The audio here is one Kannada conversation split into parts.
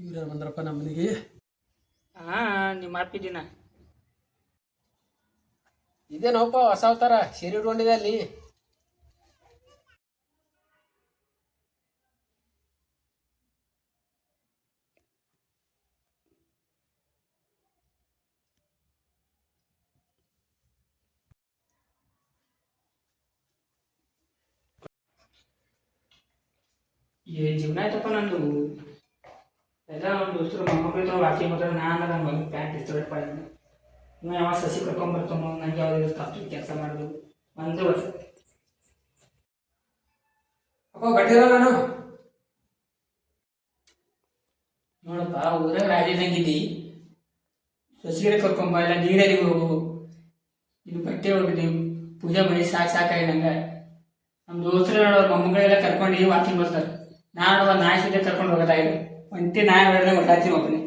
ಇವ್ರು ಬಂದ್ರಪ್ಪ ನಮ್ಮ ಮನೆಗೆ. ನಿಮ್ಮ ಮಾಪಿದ್ದೀನ ಇದೇನಪ್ಪ ಹೊಸ ಅವತಾರ ಸೀರೆ ಉಟ್ಕೊಂಡಿದೆ ಅಲ್ಲಿ. ಏನು ಜೀವನ ಆಯ್ತಪ್ಪ ನಂದು. ಎಲ್ಲ ಒಂದು ದೋಸ್ತರು ಮೊಮ್ಮಕ್ಕಳು ವಾಕಿಂಗ್ ಬರ್ತಾರೆ. ನಾನು ನನ್ನ ಮಗನ ಪ್ಯಾಂಟ್ ಇಷ್ಟಪಟ್ಟು ಮಾಡಿದ್ದೆ. ಇನ್ನು ಯಾವ ಸಸಿ ಕರ್ಕೊಂಬರ್ತಾನೋ, ನಂಗೆ ಯಾವ್ದು ತಪ್ಪು ಕೆಲಸ ಮಾಡೋದು ಒಂದು ವರ್ಷ. ಅಪ್ಪ ಬಟ್ಟಿರೋ ನಾನು ನೋಡಪ್ಪ, ಊರಾಗ ರಾಜ್ಯದಂಗಿದ್ದಿ, ಸಸಿಗೆರೆ ಕರ್ಕೊಂಬ, ಇಲ್ಲ ನೀರಲ್ಲಿ ಹೋಗು, ಇದು ಬಟ್ಟೆ ಹೋಗಿದ್ದೀವಿ, ಪೂಜೆ ಮಾಡಿ ಸಾಕಾಗಿ ನಂಗೆ. ನಮ್ಮ ದೋಸ್ತರು ನೋಡೋರು ಮೊಮ್ಮಗಳೆಲ್ಲ ಕರ್ಕೊಂಡು ವಾಕಿಂಗ್ ಬರ್ತಾರೆ. ನಾನು ಒಂದು ನಾಯಿ ಸೀರೆ ಕರ್ಕೊಂಡು ಹೋಗೋದಾಗಿದೆ. ಒಂಟಿ ನಾಯಿ ಹೊಡೆದ್ರೆ ಹೊಡ್ಲಾತೀನಿ ಒಬ್ಬನೇ.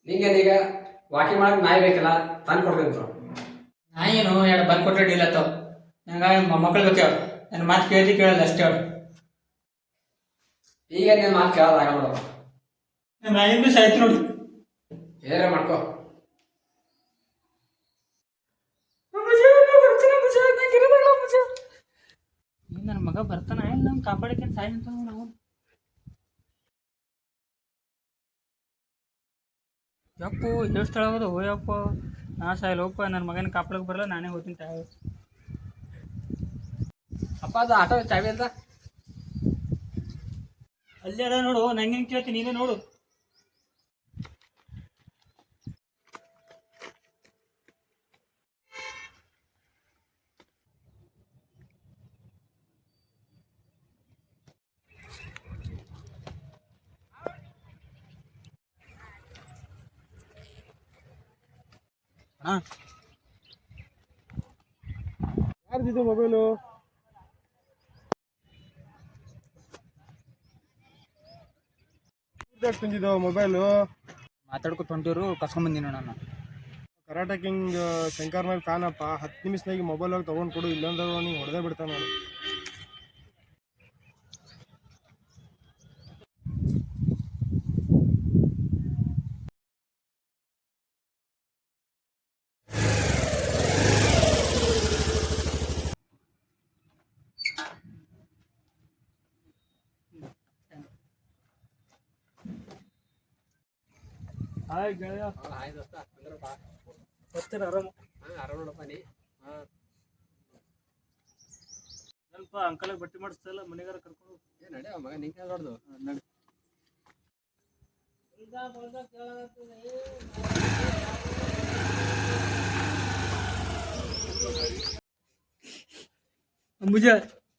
ನಿಂಗೇನೀಗ ವಾಕಿಂಗ್ ಮಾಡಕ್ಕೆ ನಾಯಿ ಬೇಕಲ್ಲ, ತಂದು ಕೊಡ್ತೀನಿ. ನಾಯಿ ಏನು ಎರಡು ಬಂದು ಕೊಟ್ಟರೆ ಡೀಲ್ ಆತಾವ. ನಂಗೆ ಮೊಮ್ಮಕ್ಕಳು ಬೇಕೇವ್. ನನ್ನ ಮಾತು ಕೇಳಲ್ಲ ಅಷ್ಟೇ ಅವಳು. ಈಗ ನೀನು ಮಾತು ಕೇಳೋದಾಗಲ್ಲ ನೋಡಪ್ಪ. ನಮ್ಮ ನಾಯಿ ಬಿ ಸಾಯ್ತು ನೋಡಿ. ಏನಾರ ಮಾಡ್ಕೋ. ನನ್ನ ಮಗ ಬರ್ತಾನ ಇಲ್ಲ ನಮ್ಗೆ ಕಾಪಾಡಕ್ಕೆ ಸಾಯಿ ಅಂತ ನಾವು. ಯಪ್ಪು ಎಷ್ಟು ಸ್ಥಳ ಆಗೋದು ಯಪ್ಪ. ನಾ ಸಾಯಲ್ಲಪ್ಪ, ನನ್ನ ಮಗನ ಕಾಪಾಡಕ್ಕೆ ಬರಲ್ಲ, ನಾನೇ ಹೋಗ್ತೀನಿ ತಾಯಿ. ಅಪ್ಪ ಅದು ಆಟೋ ಚಾವಿ ಅಂತ ಅಲ್ಲೇ ಅದ ನೋಡು. ನಂಗೆ ಕೇಳ್ತೀನಿ, ನೀನೇ ನೋಡು. ಯಾರ್ದಿದು ಮೊಬೈಲು? ತಂದಿದ್ದು ಮೊಬೈಲು ಮಾತಾಡ್ಕೊತ ಹೊಂಟಿರು, ಕಸ್ಕೊಂಬಂದಿನ ನಾನು. ಕರಾಟೆ ಕಿಂಗ್ ಶಂಕರ್ ಮೇಲೆ ಫ್ಯಾನ್ ಅಪ್ಪ. 10 ನಿಮಿಷನಾಗಿ ಮೊಬೈಲ್ ಹೋಗಿ ತೊಗೊಂಡು ಕೊಡು, ಇಲ್ಲಂದ್ರೆ ನೀನು ಹೊಡೆದೇ ಬಿಡ್ತಾನೆ ನಾನು. ಹಾಯ್ ಗೆಳೆಯ. ಹಾಯ್ ದೋಸ್ತ, ಅಂದ್ರಪ್ಪ ಬರ್ತೀರ ಆರಾಮ? ಆರಾಮ ನೋಡಪ್ಪ ನೀ. ಸ್ವಲ್ಪ ಅಂಕಲ್ಗೆ ಬಟ್ಟೆ ಮಾಡಿಸ್ತಲ್ಲ, ಮನೆಗಾರ ಕರ್ಕೊಂಡು ನಡೆಯವ ಮಗ, ನಿಂಗೆ ದೊಡ್ಡದು ನಡಿ. ಅಂಬುಜ,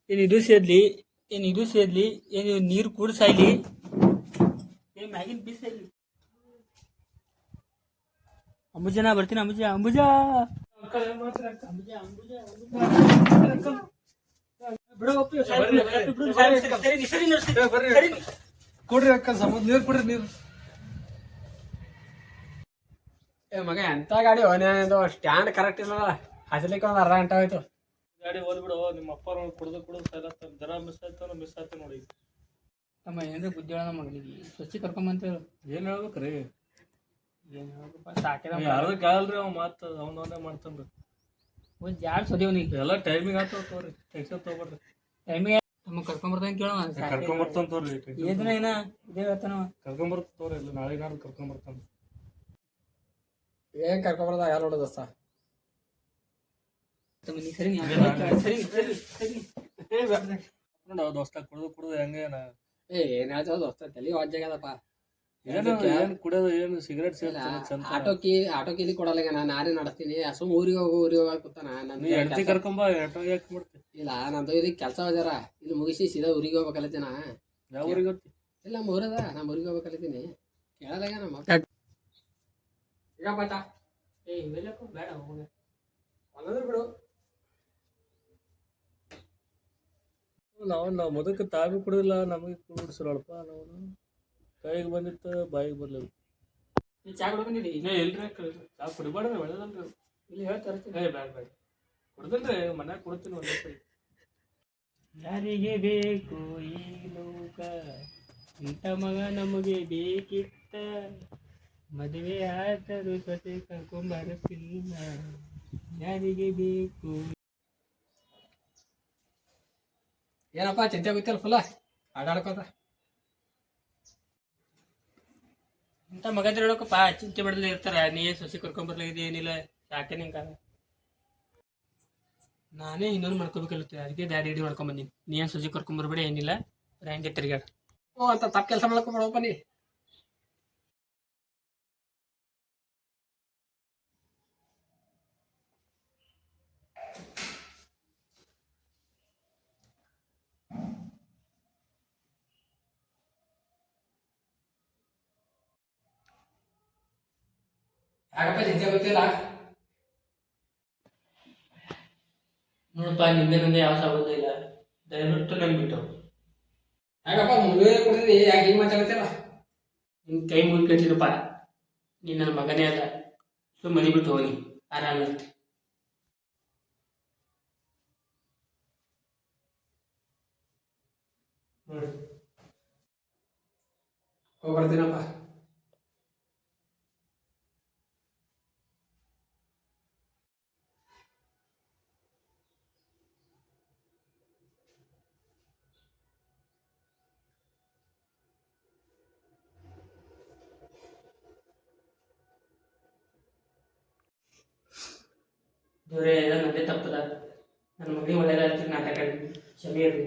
ಏನು ಇದು ಸೇದ್ಲಿ, ಏನು ನೀರು ಕೂಡ ಸಾಯ್ಲಿ, ಏನು ಮ್ಯಾಗಿನ ಪೀಸ್ ಸಾಯ್ಲಿ. ಅಂಬುಜ, ನಾ ಬರ್ತೀನಿ. ಅಂಬುಜ ಕೊಡ್ರಿ ಅಕ್ಕ, ಸಮುದ್ರ ನೀರು ಕೊಡ್ರಿ, ನೀರು. ಏ ಮಗ, ಎಂತ ಗಾಡಿ ಅವನೇನೋ ಸ್ಟ್ಯಾಂಡ್ ಕರೆಕ್ಟ್ ಇಲ್ಲಲ್ಲ, ಹಚ್ಚಲಿಕ್ಕೆ ಒಂದು ಅರ್ಧ ಗಂಟೆ ಹೋಯ್ತು. ಗಾಡಿ ಓದ್ಬಿಡು. ನಿಮ್ಮ ಅಪ್ಪ ಕುಡ್ದು ಜರ ಮಿಸ್ ಆಯ್ತು ನೋಡಿ. ನಮ್ಮ ಏನ್ರಿ ಬುದ್ಧಿ ಹೇಳ ನಮ್ಮ ಮಗನಿಗೆ. ಸ್ವಚ್ಛ ಕರ್ಕೊಂಬಂತ ಏನ್ ಹೇಳ್ಬೇಕ್ರಿ? ಏನು ಹೇಳ್ಬೇಕಪ್ಪ, ಸಾಕಿದ ಯಾರು ಕೇಳಲ್ರಿ. ಅವ್ ಮಾತು ಅವನೇ ಮಾಡ್ತಾನ್ರಿ. ಒಂದು ಜಾಡ್ ಸೋದೇವ್ನಿಗೆ ಎಲ್ಲ ಟೈಮಿಂಗ್ ಆತವ ತೋರಿ, ಟೆನ್ಷನ್ ತಗೋಬೇಡ್ರಿ. ಟೈಮಿಗೆ ನಮಗೆ ಕರ್ಕೊಂಬರ್ತಾನೆ ಕೇಳೋ. ಕರ್ಕೊಂಬರ್ತಾನ ತೋರಿ, ಏನ ಏನ ಇದೇ ಹೇಳ್ತಾನ. ಕರ್ಕೊಂಬರ್ತ ತೋರಿ, ಇಲ್ಲ ನಾಳೆ ನಾಡ್ದು ಕರ್ಕೊಂಬರ್ತಾನ. ಏನ್ ಕರ್ಕೊಂಬರ್ದ ಯಾರು ನೋಡೋದು ದೋಸ್ತ? ದೋಸ್ತ ಕುಡ್ದು ಹೆಂಗೇನ ಏನ್ ಹೇಳ್ತಾವ ದೋಸ್ತ, ತಲೆ ವಾಜ್ಯಾಗದಪ್ಪ. ಏನ್ ಕುಡಿಯೋದು, ಏನು ಸಿಗರೇಟ್ ಆಟೋ ಕೀಲಿ ಕೊಡಲ್ಲ, ನಾನೇ ನಡೆಸ್ತೀನಿ. ಸುಮ್ ಊರಿಗೆ ಹೋಗಿ ಕೂತಾನ. ಹೆಂಡತಿ ಕರ್ಕೊಂಬ, ಆಟೋ ಯಾಕೆ ಮಾಡ್ತೀನಿ? ಇಲ್ಲ, ನಂದು ಇಲ್ಲಿ ಕೆಲಸ ಹೋಗ್ಯಾರ, ಇಲ್ಲಿ ಮುಗಿಸಿ ಸೀದಾ ಊರಿಗೆ ಹೋಗ್ಬೇಕಲ್ಲತ್ತೀನ. ಯಾವ ಊರಿಗೆ ಹೋಗ್ತಿ? ಇಲ್ಲ, ನಮ್ಮ ಊರದ, ನಮ್ಮ ಊರಿಗೆ ಹೋಗ್ಬೇಕಲ್ಲತ್ತೀನಿ. ಕೇಳಲ್ಲ ನಮ್ಮ ಬೇಡ ಬಿಡು. ನಾವು ಮೊದಕ್ಕೆ ತಾವಿ ಕುಡಿದಿಲ್ಲ, ನಮಗೆ ಕುಡಿಸ್ರಲ್ಪ. ನಾವು ಕೈಗೆ ಬಂದಿತ್ತು, ಬಾಯಿಗೆ ಬರ್ಲಿಲ್ಲ. ಚಾ ಕುಡ್ಕೊಂಡಿರಿ? ಇಲ್ರಿ, ಚಾ ಕುಡಿಬಾರ್ದ್ರಿ, ಒಳ್ಳೇದಲ್ರಿ. ಇಲ್ಲಿ ಹೇಳ್ತಾರೆ ಬ್ಯಾಡ ಕುಡ್ದಲ್ರಿ, ಮನ್ಯಾಗ ಕುಡ್ತೀನಿ ಒಂದೇ ಸರಿ. ಯಾರಿಗೆ ಬೇಕು ಈ ಲೋಕ, ಇಂಥ ಮಗ ನಮಗೆ ಬೇಕಿತ್ತು. ಮದುವೆ ಆದರೂ ಸೊಸೆ ಕರ್ಕೊಂಬರಲಿಲ್ಲ ಯಾರಿಗೆ ಬೇಕು. ಏನಪ್ಪ ಚಿಂತೆ ಗೊತ್ತಿಲ್ಲ ಫುಲ್ಲ ಆಡಾಡ್ಕೋತ ಇಂಥ ಮಗದ್ರ ಹೇಳೋಕಪ್ಪ ಚಿಂತೆ ಬಡದಲ್ಲಿ ಇರ್ತಾರ. ನೀ ಸೊಸೆ ಕರ್ಕೊಂಬರ್ಲಾಗಿದೆ ಏನಿಲ್ಲ ಯಾಕೆ ನಿಂಗೆ ಕಾಲ ನಾನೇ ಇನ್ನೊಂದು ಮಾಡ್ಕೋಬೇಕಲ್ಲತ್ತೆ ಅದಕ್ಕೆ ಡ್ಯಾಡಿ ರೆಡಿ ಮಾಡ್ಕೊಂಬಂದಿನಿ. ನೀ ಏನು ಸೊಸೆ ಕರ್ಕೊಂಬರ್ಬೇಡ ಏನಿಲ್ಲ ಹಂಗೆ ತಿರ್ಗಾಡ. ಓ ಅಂತ ತಪ್ಪು ಕೆಲಸ ಮಾಡ್ಕೊಂಬರೋಪ್ಪ ನೀ. ಯಾಕಪ್ಪ ಚಿಂತೆ ಗೊತ್ತಿಲ್ಲ ನೋಡಪ್ಪ ನಿಂದೆ ನಂಗೆ ಯಾವ ಸಂಬಂಧ ಇಲ್ಲ ದಯವಿಟ್ಟು ನನ್ಗೆ ಬಿಟ್ಟು. ಯಾಕಪ್ಪ ಮದುವೆ ಕೊಡ್ತೀನಿ ಯಾಕೆ ಹಿಂಗೆ ಮಾತಾಡ್ತೀರ? ನಿನ್ನ ಕೈ ಮುಗಿಕತ್ತಿನಪ್ಪ ನೀನು ನನ್ನ ಮಗನೇ ಅಲ್ಲ. ಸೊ ಮನೆ ಬಿಟ್ಟು ಹೋಗಿ ಆರಾಮಿರುತ್ತೆ. ನೋಡಿ ಹೋಗ್ಬರ್ತೀನಪ್ಪ. ದೂರ ಎಲ್ಲ ನನ್ನೇ ತಪ್ಪದ. ನನ್ನ ಮಗನಿಗೆ ಒಳ್ಳೆಯದಾಗ್ತದೆ ನಾಟಕ ಕ್ಷಮೆ ಇರಲಿ.